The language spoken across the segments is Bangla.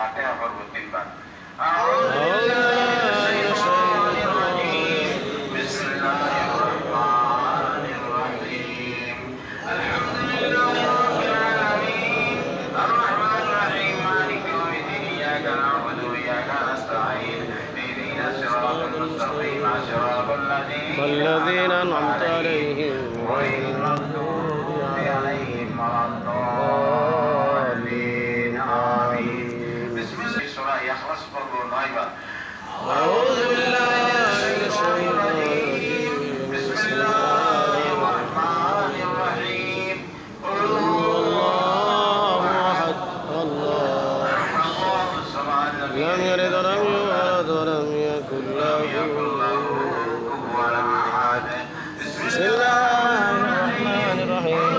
ফাতিহা পড়ব 3 বার। والذين أنعمت عليهم غير المغضوب عليهم ولا الضالين آمين. بسم الله سورة إخلاص পড়ব 9 বার। أعوذ بالله من الشيطان الرجيم. بسم الله الرحمن الرحيم. قل هو الله أحد الله الصمد لم يلد ولم يولد ولم يكن له كفوا أحد. بسم الله الرحمن الرحيم.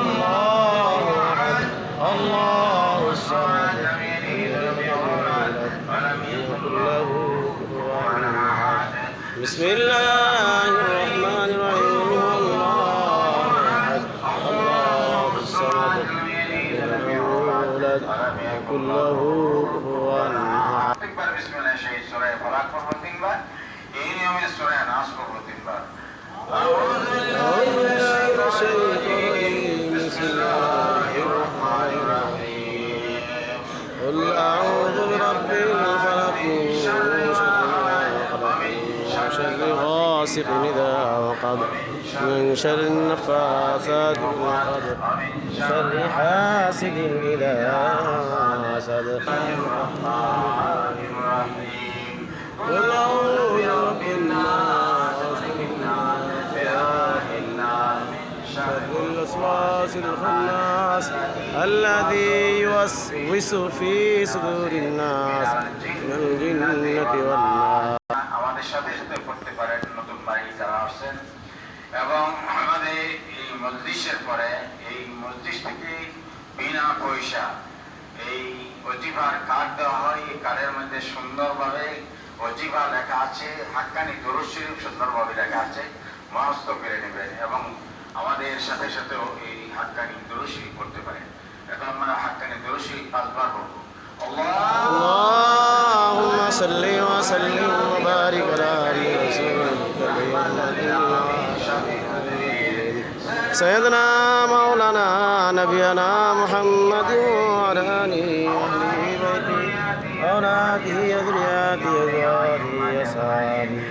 الله أحد الله الصمد لم يلد ولم يولد ولم يكن له كفوا أحد. بسم الله الرحمن الرحيم. الله أحد الله الصمد لم يلد لم ولم يولد ولم يكن له كفوا أحد. একবার বিসমিল্লাহ শহীদ সূরা ফালাক পড়ব 3 বার। এই নিয়মে সূরা নাস পড়ব 3 বার। أعوذ بالله من الشيطان الرجيم. بسم الله الرحمن الرحيم. قل أعوذ برب الفلق من شر ما خلق من شر غاسق إذا وقب من شر النفاثات في العقد من شر حاسد إذا حسد. الرحمن الرحيم. قل أعوذ برب الناس إله الناس من شر الوسواس الخناس الذي يوسوس في صدور الناس من الجنة والناس. আমাদের সাথে সাথে পড়তে পারেন নতুন ভাই যারা আসছেন, এবং আমাদের এই মজলিসের পরে এই মজলিস থেকে বিনা পয়সা এই ওজিফার কার্ড দেওয়া হয়। এই কার্ডের মধ্যে সুন্দরভাবে ওজিফা লেখা আছে, হাক্কানি দরুদ শরীফ সুন্দরভাবে লেখা আছে, মুখস্থ করে নেবেন এবং আমাদের সাথে সাথেও এই হাক্কানি দরুদ শরীফ করতে পারেন। এখন আমরা হাক্কানি দরুদ শরীফ 5 বার পড়ব। اللهم صل وسلم وبارك على رسولك سيدنا مولانا نبينا محمد وعلى آله وأهله بيته أولاده ذرياته أزواجه أصحابه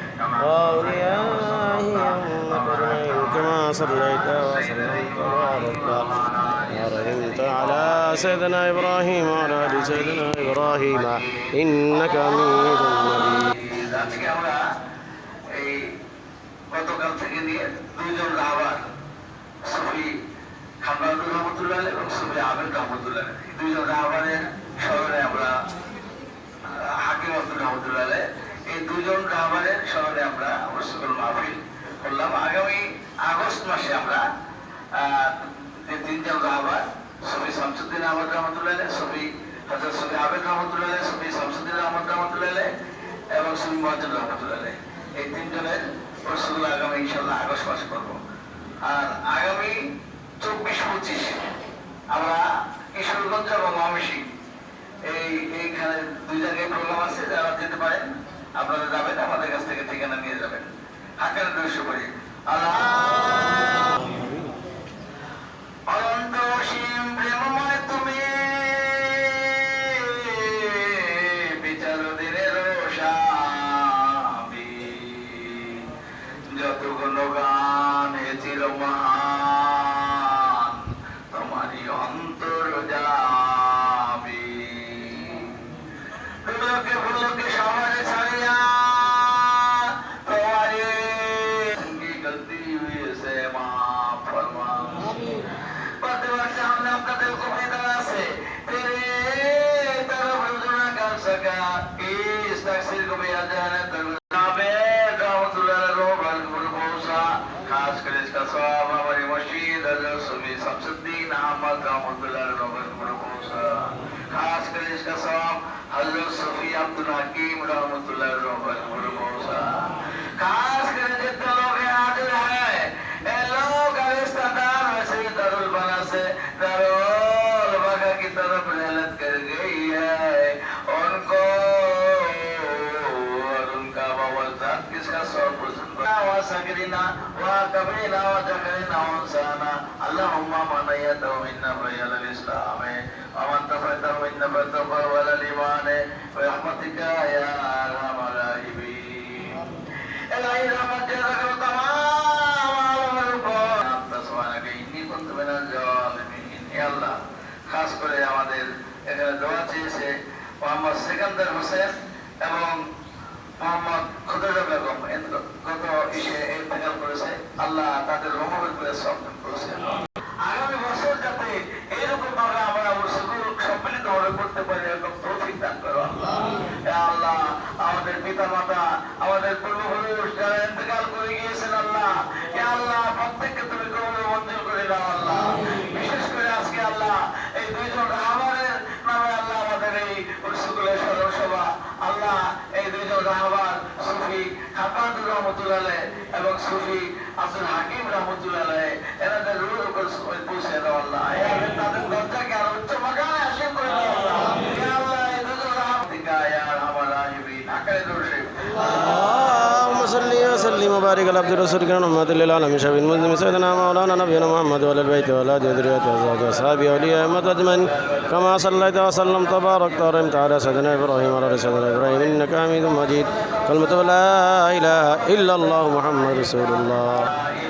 وأوليائه أجمعين كما صليت وسلمت وباركت ورحمت على سيدنا إبراهيم وعلى آل سيدنا إبراهيم إنك حميد مجيد. আজকে আমরা এই গতকাল থেকে নিয়ে দুইজন রাহবার সুফি খানবাদুর রহমতুল্লাহ এবং সুফি আবেদ রহমতুল্লাহ, দুইজন রাহবারের স্মরণে আমরা হাকিম আব্দুল রহমতুল্লাহ, এই দুজন রাহবারের স্মরণে আমরা সকল মাহফিল করলাম। আগামী আগস্ট মাসে আমরা যে 3 জন রাহবার সুফি শামসুদ্দিন আহমদ রহমতুল্লাহ, সুফি হযরত সুফি আবেদ রহমতুল্লাহ, সুফি শামসুদ্দিন আহমদ রহমতুল্লাহ এবং সুফি মুয়াজ্জল রহমতুল্লাহ, এই 3 জনের রসুল্লাহ আগামী ইনশাআল্লাহ আগস্ট মাসে করব। আর আগামী 24-25 আমরা কিশোরগঞ্জ এবং ময়মনসিংহ এইখানে 2 জায়গায় প্রোগ্রাম আছে, যারা যেতে পারেন আপনারা যাবেন, আমাদের কাছ থেকে ঠিকানা নিয়ে যাবেন। হাক্কানি দরুদ শরীফ পড়ি। আল্লাহ অনন্ত অসীম প্রেমময় তুমি, বিচারদের রোষাবি, যত গুণগান হে চির মহান, তোমারই অন্তর যাবি। ফুলকে ফুলকে সবারে ছাড়িয়া তোমারে কি গলতি হয়েছে মাফ ফরমা। বাতে বাতে हमने आपका दिल को बेदरा से तेरे तरफ रुजना कर सका, इस तकसीर को भी याद है तबे रहमतुल्लाह रोबल मुर्मोसा, खास कर इसका सवाब हमारी मस्जिद हज़रत सुफी शमसुद्दीन अहमद रहमतुल्लाह रोबल मुर्मोसा, खास कर इसका सवाब हज़रत सुफी अब्दुल हकीम रहमतुल्लाह रोबल मुर्मोसा, खास कर जितने लोग हाजिर हैं ये लोग रिश्तेदार वैसे ही दारुल बना से दारुल बगा की तरफ मेहनत कर गई है, ساكرنا وكبرنا وذكرنا وانسانا اللهم من أيده منا فيا الإسلام ومن تفيته منا فتوفى على الإيمان برحمتك يا أرحم الراحمين إلهي رحمتك تمام أنت سبحانك إني كنت من الظالمين يا الله খাস করে আমাদের এখানে দোয়া চেয়েছে মোহাম্মদ সিকান্দার হোসেন এবং মোহাম্মদ খুদরা বেগম গত ইসে ইন্তেকাল করেছে আল্লাহ তাদের রহমত করে সবদিন করেছেন আগামী বছর যাতে এইরকম ভাবে আমরা সম্মিলিত ভাবে করতে পারি এরকম তৌফিক দান করো আল্লাহ আল্লাহ আমাদের পিতা মাতা আমাদের পূর্বপুরুষ যারা ইন্তেকাল করে গিয়েছেন আল্লাহ আল্লাহ প্রত্যেককে তুমি কবুল মঞ্জুর করে দাও আল্লাহ বিশেষ করে আজকে আল্লাহ এই দুইজন রাহবারের নামে আল্লাহ আমাদের এই স্কুলের সদস্যসভা আল্লাহ এই দুইজন রাহবার সুফি হাফাজুর রহমতুল্লাহ এবং সুফি আব্দুল হাকিম রহমতুল্লাহ এনাদের রুহ উপর পৌঁছে দাও আল্লাহ তাদের দরজাকে আরো উচ্চ মাকামে হাসিল করে দাও আল্লাহ আল্লাহ এই দুইজন রাহবাতিকা আমার রাহিবিন আকারে দর্শক اللهم صل وسلم وبارك على عبد الرسول محمد للعالمين شفيع المسلمين سيدنا مولانا نبينا محمد وعلى البيت وعلى ذريته وازواجه واصحابه واولياء امته اجمعين كما صليت وسلمت وباركت ورحمت على سيدنا ابراهيم وعلى ال سيدنا ابراهيم انك حميد مجيد كلمة لا اله الا الله محمد رسول الله